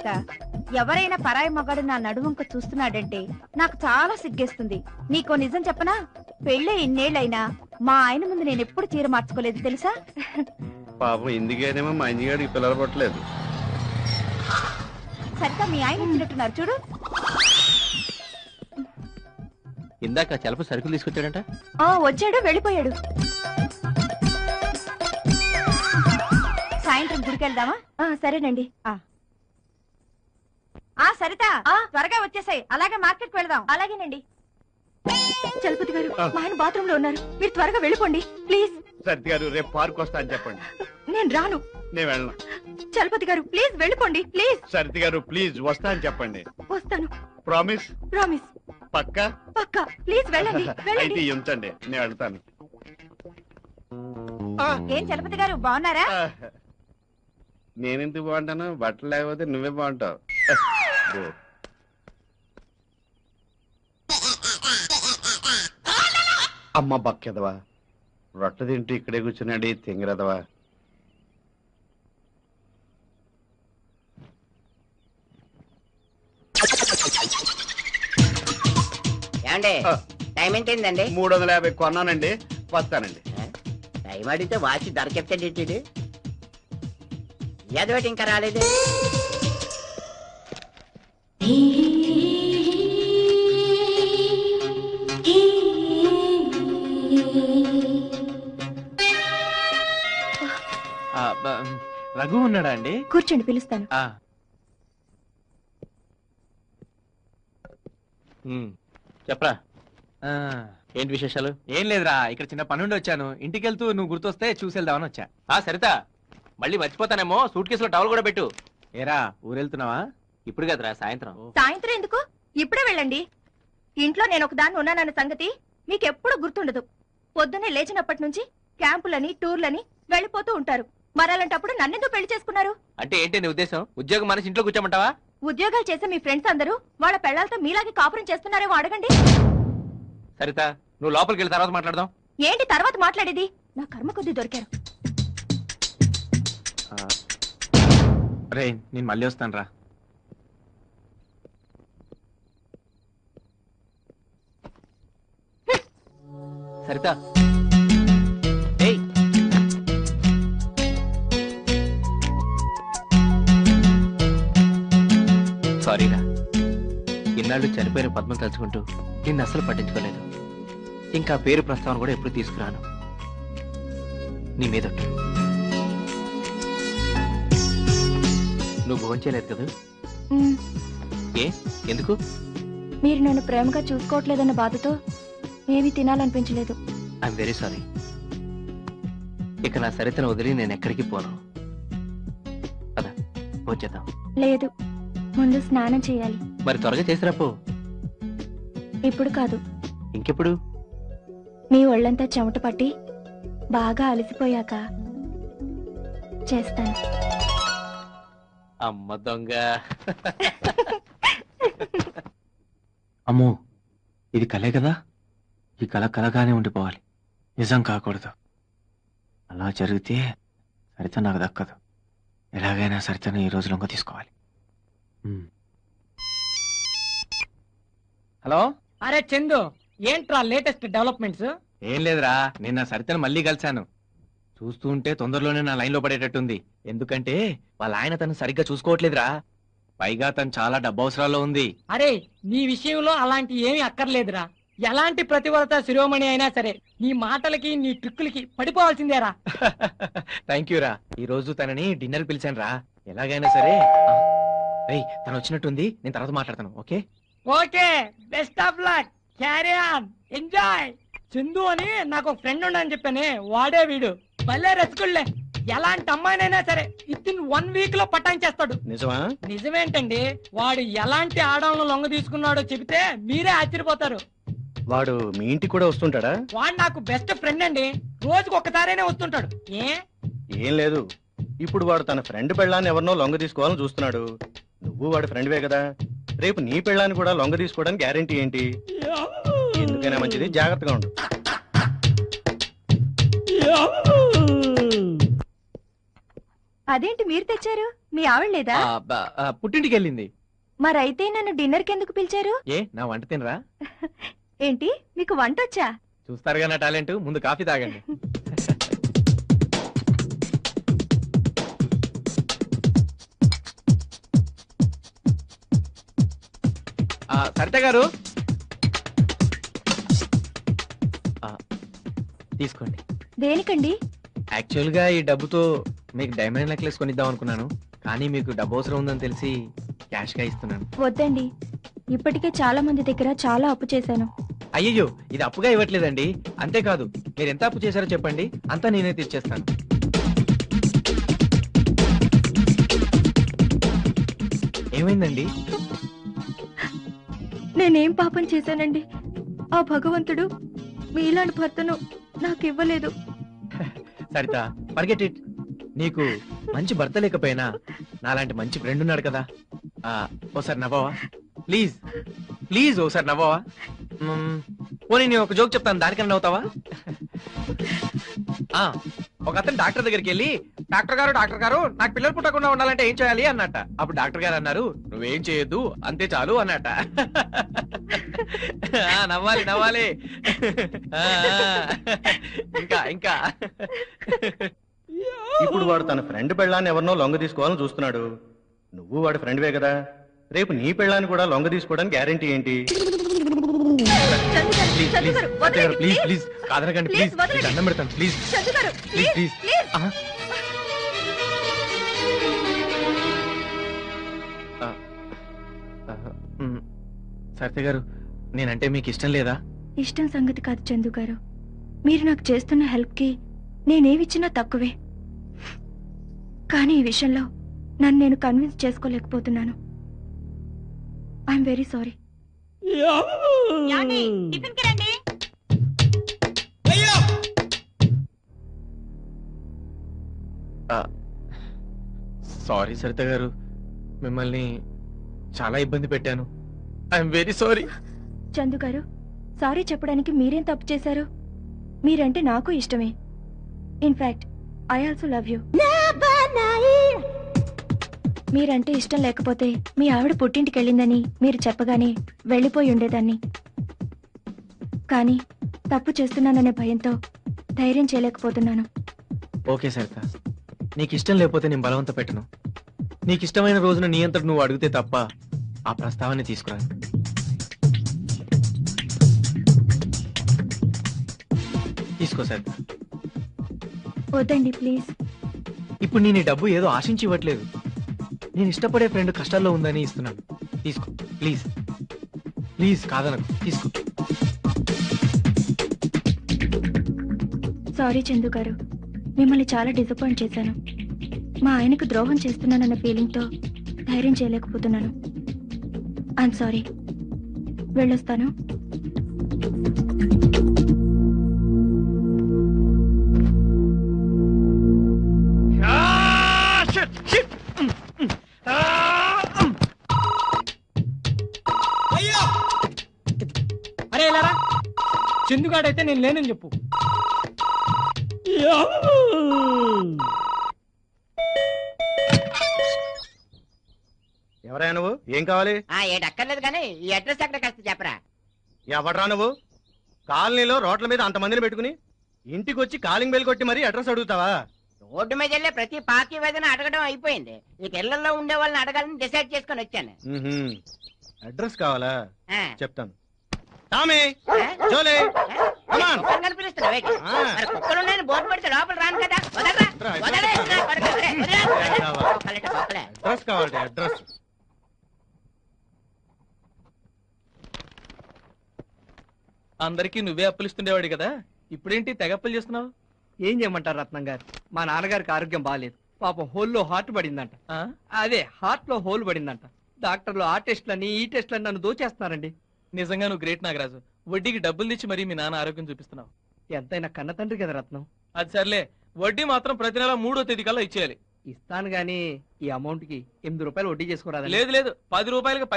సరిత, ఎవరైనా పరాయి మగాడు నా నడువంక చూస్తున్నాడంటే నాకు చాలా సిగ్గేస్తుంది. నీకో నిజం చెప్పనా, పెళ్ళే ఇన్నేళ్లైనా మా ఆయన ముందు నేను ఎప్పుడు చీర మార్చుకోలేదు తెలుసా. పాపం ఎందుకేనేమో మా ఇంజిగాడికి పిల్లలు పట్టలేదు. సరిత, మీ ఆయన వచ్చినట్టున్నారు చూడు. ఇందాక చలప సరుకులు తీసుకొచ్చాడంట. వచ్చాడు, వెళ్ళిపోయాడు. సాయంత్రం గుడికెళ్దామా? సరేనండి. సరిత, త్వరగా వచ్చేసాయి. అలాగే మార్కెట్కి వెళ్దాం. అలాగేనండి. చలపతి గారు, మా ఆయన బాత్రూమ్ లో ఉన్నారు, మీరు త్వరగా వెళ్ళిపోండి ప్లీజ్. సరిత గారు, రేపు పార్క్ వస్తా అని చెప్పండి. నేను రాను. నేను వెళ్ళను. చలపతి గారు ప్లీజ్ వెళ్ళిపోండి ప్లీజ్. సరిత గారు ప్లీజ్ వస్తా అని చెప్పండి. వస్తాను. ప్రామిస్? ప్రామిస్. పక్కా? పక్కా. ప్లీజ్ వెళ్ళండి. అయితే ఉంచండి, నేను వెళ్తాను. ఏం చలపతి గారు బాగున్నారా? నేనెందుకు బాగుంటాను? బట్టలు లేకపోతే నువ్వే బాగుంటావు. అమ్మ బక్కెదవా, రొట్టె తింటూ ఇక్కడే కూర్చున్నాడు తింగరదవా. ఏమండి, టైం ఎంతైందండి? 350 కొన్నానండి, వస్తానండి. టైం అడిగితే వాచి ధర చెప్తాడు. ఏదోటి ఇంకా రాలేదు. రఘు ఉన్నాడా అండి? కూర్చోండి, పిలుస్తాను. చెప్పరా, ఏంటి విశేషాలు? ఏం లేదురా, ఇక్కడ చిన్న పనుండి వచ్చాను. ఇంటికి వెళ్తూ నువ్వు గుర్తొస్తే చూసి వెళ్దామని వచ్చా. సరిత, మళ్ళీ మర్చిపోతానేమో, సూట్ కేసులో టవల్ కూడా పెట్టు. ఏరా, ఊరెళ్తున్నావా? ఇప్పుడు కదరా, సాయంత్రం. సాయంత్రం ఎందుకు, ఇప్పుడే వెళ్ళండి. ఇంట్లో నేను ఒక దాన్ని ఉన్నానన్న సంగతి మీకెప్పుడు గుర్తుండదు. పొద్దున్నే లేచినప్పటి నుంచి క్యాంపులని టూర్లని వెళ్ళిపోతూ ఉంటారు. మరలాంటప్పుడు నన్నెందుకు పెళ్లి చేసుకున్నారు? అంటే ఏంటి నీ ఉద్దేశం? ఉద్యోగం మనసి ఇంట్లో కూర్చోమంటావా? ఉద్యోగాలు చేసే మీ ఫ్రెండ్స్ అందరూ వాళ్ళ పెళ్లాలతో మీలాగే కాపురం చేస్తున్నారేమో అడగండి. సరిత, నువ్వు లోపలికి వెళ్ళి తర్వాత మాట్లాడదాం. ఏంటి తర్వాత మాట్లాడేది? నా కర్మ కొద్ది దొరికారు. అరే, నేను మళ్ళీ వస్తాను రా. సరిత, సారీరా, ఇన్నాళ్ళు చనిపోయిన పద్మం తలుచుకుంటూ నిన్ను అస్సలు పట్టించుకోలేదు. ఇంకా పేరు ప్రస్తావన కూడా ఎప్పుడు తీసుకురాను. నీ మీద నువ్వు భోంచేయలేదు కదా? ఏ, ఎందుకు? మీరు నన్ను ప్రేమగా చూసుకోవట్లేదన్న బాధతో ఏమీ తినాలనిపించలేదు. I'm very sorry. ఇక నా సరితను వదిలి నేను ఎక్కడికి పోను. అదా భోంచేద్దాం. లేదు, ముందు స్నానం చేయాలి. మరి త్వరగా చేసిరా పో. ఇప్పుడు కాదు. ఇంకెప్పుడు? మీ ఒళ్ళంతా చెమట పట్టి బాగా అలసిపోయాక చేస్తాను. అమ్మ దొంగ. అమ్మో, ఇది కలే కదా? ఈ కళ కలగానే ఉండిపోవాలి, నిజం కాకూడదు. అలా జరిగితే సరిత నాకు దక్కదు. ఎలాగైనా సరితను ఈ రోజు లొంగ తీసుకోవాలి. హలో. అరే చందు, ఏంట్రా లేటెస్ట్ డెవలప్మెంట్స్? ఏం లేదురా, నేను నా సరితను మళ్ళీ కలిశాను. చూస్తూ ఉంటే తొందరలోనే నా లైన్ లో పడేటట్టుంది. ఎందుకంటే వాళ్ళ ఆయన తను సరిగ్గా చూసుకోవట్లేదురా. పైగా తను చాలా డబ్బు అవసరాల్లో ఉంది. అరే, నీ విషయంలో అలాంటి ఏమీ అక్కర్లేదురా. ఎలాంటి ప్రతిభత శిరోమణి అయినా సరే నీ మాటలకి నీ ట్రిక్కులకి పడిపోవాల్సిందేరా. థ్యాంక్ యూ రా. ఈ రోజు తనని డిన్నర్ పిలిచాను రా. ఎలాగైనా సరే తను వచ్చినట్టుంది, నేను తర్వాత మాట్లాడతాను. Okay okay, best of luck, carry on, enjoy. Chandu అని నాకు ఒక ఫ్రెండ్ ఉండని చెప్పానే, వాడే వీడు. భలే రసికుళ్లే. ఎలాంటి అమ్మాయినైనా సరే విత్ ఇన్ 1 వీక్ లో పటాయించేస్తాడు. నిజమా? నిజమేంటండి, వాడు ఎలాంటి ఆడవాళ్ళను లొంగ తీసుకున్నాడో చెబితే మీరే ఆశ్చర్యపోతారు. వాడు మీ ఇంటికి కూడా వస్తుంటాడా? వాడు నాకు బెస్ట్ ఫ్రెండ్ అండి, రోజుకు ఒక్కసారైనా వస్తుంటాడు. ఏం లేదు, ఇప్పుడు వాడు తన ఫ్రెండ్ పెళ్ళాన్ని ఎవరినో లొంగ తీసుకోవాలని చూస్తున్నాడు. నువ్వు వాడి ఫ్రెండ్వే కదా, రేపు నీ పెళ్ళాన్ని కూడా లొంగ తీసుకోవడానికి గ్యారెంటీ ఏంటి? ఎందుకైనా మంచిది, జాగ్రత్తగా ఉండు. అదేంటి మీరు తెచ్చారు? మీ ఆవిడ లేదా? పుట్టింటికి వెళ్ళింది. మరైతే నన్ను డిన్నర్ కి ఎందుకు పిలిచారు? ఏ నా వంట తినరా? ఏంటి మీకు వంట వచ్చా? చూస్తారుగా నా టాలెంట్. ముందు కాఫీ తాగండి. సరిత గారు తీసుకోండి. దేనికండి? యాక్చువల్ గా ఈ డబ్బుతో మీకు డైమండ్ నెక్లెస్ కొనిద్దాం అనుకున్నాను, కానీ మీకు డబ్బు అవసరం ఉందని తెలిసి క్యాష్ గా ఇస్తున్నాను. వద్దండి, ఇప్పటికే చాలా మంది దగ్గర చాలా అప్పు చేశాను. అయ్యయ్యో, ఇది అప్పుగా ఇవ్వట్లేదండి. అంతేకాదు, మీరు ఎంత అప్పు చేశారో చెప్పండి, అంతా నేనే తీర్చేస్తాను. ఏమైందండి? నేనేం పాపం చేశానండి? ఆ భగవంతుడు మీలాంటి భర్తను నాకు ఇవ్వలేదు. Saritha, forget it. నీకు మంచి భర్త లేకపోయినా నాలాంటి మంచి ఫ్రెండ్ ఉన్నాడు కదా. ఓసారి నవ్వవా ప్లీజ్? ప్లీజ్ ఓసారి నవ్వవా? పోనీ నేను ఒక జోక్ చెప్తాను, దానికన్నా నవ్వుతావా? ఒక అతను డాక్టర్ దగ్గరికి వెళ్ళి, డాక్టర్ గారు నాకు పిల్లలు పుట్టకుండా ఉండాలంటే ఏం చేయాలి అన్నట్ట. అప్పుడు డాక్టర్ గారు అన్నారు, నువ్వేం చేయొద్దు, అంతే చాలు అన్నట్ట. నవ్వాలి నవ్వాలి. ఇంకా ఇంకా ఇప్పుడు వాడు తన ఫ్రెండ్ పెళ్ళాన్ని ఎవరినో లొంగ తీసుకోవాలని చూస్తున్నాడు. నువ్వు వాడి ఫ్రెండ్వే కదా, రేపు నీ పెళ్ళాన్ని కూడా లొంగ తీసుకోవడానికి గ్యారెంటీ ఏంటి? ప్లీజ్ ప్లీజ్ కాదనకండి, ప్లీజ్ దండం పెడతాను, ప్లీజ్ ప్లీజ్ ప్లీజ్. సరిత గారు, నేనంటే మీకు ఇష్టం లేదా? ఇష్టం సంగతి కాదు చందు గారు, మీరు నాకు చేస్తున్న హెల్ప్ కి నేనేమిచ్చినా తక్కువే. కానీ ఈ విషయంలో నన్ను నేను కన్విన్స్ చేసుకోలేకపోతున్నాను. I'm very sorry. Sorry Saritha garu, మిమ్మల్ని చాలా ఇబ్బంది పెట్టాను. I'm very sorry. చందు గారు, సారీ చెప్పడానికి మీరేం తప్పు చేశారు? మీరంటే నాకు ఇష్టమే. In fact I also love you. మీరంటే ఇష్టం లేకపోతే మీ ఆవిడ పుట్టింటికి వెళ్ళిందని మీరు చెప్పగానే వెళ్ళిపోయి ఉండేదాన్ని. కానీ తప్పు చేస్తున్నాననే భయంతో ధైర్యం చేయలేకపోతున్నాను. ఓకే సరిత, నీకు ఇష్టం లేకపోతే నేను బలవంత పెట్టను. నీకు ఇష్టమైన రోజున నీ అంతటి నువ్వు అడిగితే తప్ప ఆ ప్రస్తావాన్ని తీసుకురాను. తీసుకో సరిత. వద్దండి ప్లీజ్. ఇప్పుడు నేను ఈ డబ్బు ఏదో ఆశించి ఇవ్వట్లేదు, నేను ఇష్టపడే ఫ్రెండ్ కష్టాల్లో ఉందని ఇస్తున్నాను. తీసుకో ప్లీజ్. ప్లీజ్ కాదనకు, తీసుకో. సారీ చందు గారు, మిమ్మల్ని చాలా డిసప్పాయింట్ చేశాను. మా ఆయనకు ద్రోహం చేస్తున్నానన్న ఫీలింగ్తో ధైర్యం చేయలేకపోతున్నాను. I'm sorry. వెళ్ళొస్తాను. అరే ఇలారా, చందుగాడైతే నేను లేనని చెప్పు. ఎవరైనా నువ్వు? ఏం కావాలి? ఏటక్కర్లేదు కానీ ఈ అడ్రస్ ఎక్కడ కాస్త చెప్పరా. ఎవడరా నువ్వు? కాలనీలో రోడ్ల మీద అంతమందిని పెట్టుకుని ఇంటికి వచ్చి కాలింగ్ బెల్ కొట్టి మరీ అడ్రస్ అడుగుతావా? రోడ్డు మీద వెళ్ళే ప్రతి పాకి వేదన అడగడం అయిపోయింది. ఇక ఇళ్లలో ఉండే వాళ్ళని అడగాలని డిసైడ్ చేసుకుని వచ్చాను. అడ్రస్ కావాలా? ఆ. చెప్తాను. టామీ, జోలే, come on. కుక్కలు కనిపిస్తున్నావే? మరి కుక్కలు నేను బోర్డు పెడితే లోపల రాను కదా. వదలరా, వదలే, నా కొడుకు, వదలే, వదలే. కుక్కలంటే కుక్కలే. అడ్రస్ కావాలి, అడ్రస్. అందరికీ నువ్వే అప్పులిస్తుండేవాడు కదా, ఇప్పుడేంటి తెగ అప్పులు చేస్తున్నావు? ఏం చేయమంటారు రత్నం గారు, మా నాన్నగారికి ఆరోగ్యం బాగాలేదు. పాపం హోల్లో హార్ట్ పడిందంట. అదే హార్ట్ లో హోల్ పడిందంట. డాక్టర్లు ఆ టెస్ట్లని ఈ టెస్ట్లని నన్ను దోచేస్తున్నారండి. నిజంగా నువ్వు గ్రేట్ నాగరాజు. వడ్డీకి డబ్బులు తెచ్చి మరీ మీ నాన్న ఆరోగ్యం చూపిస్తున్నావు. ఎంతైనా కన్న తండ్రి కదా రత్నం. అది సర్లే, వడ్డీ మాత్రం ప్రతి నెల 3వ తేదీ కల్లా ఇచ్చేయాలి. ఇస్తాను గానీ ఈ అమౌంట్ కి 8 రూపాయలు వడ్డీ చేసుకోరాదు. లేదు లేదు, 10 రూపాయలకి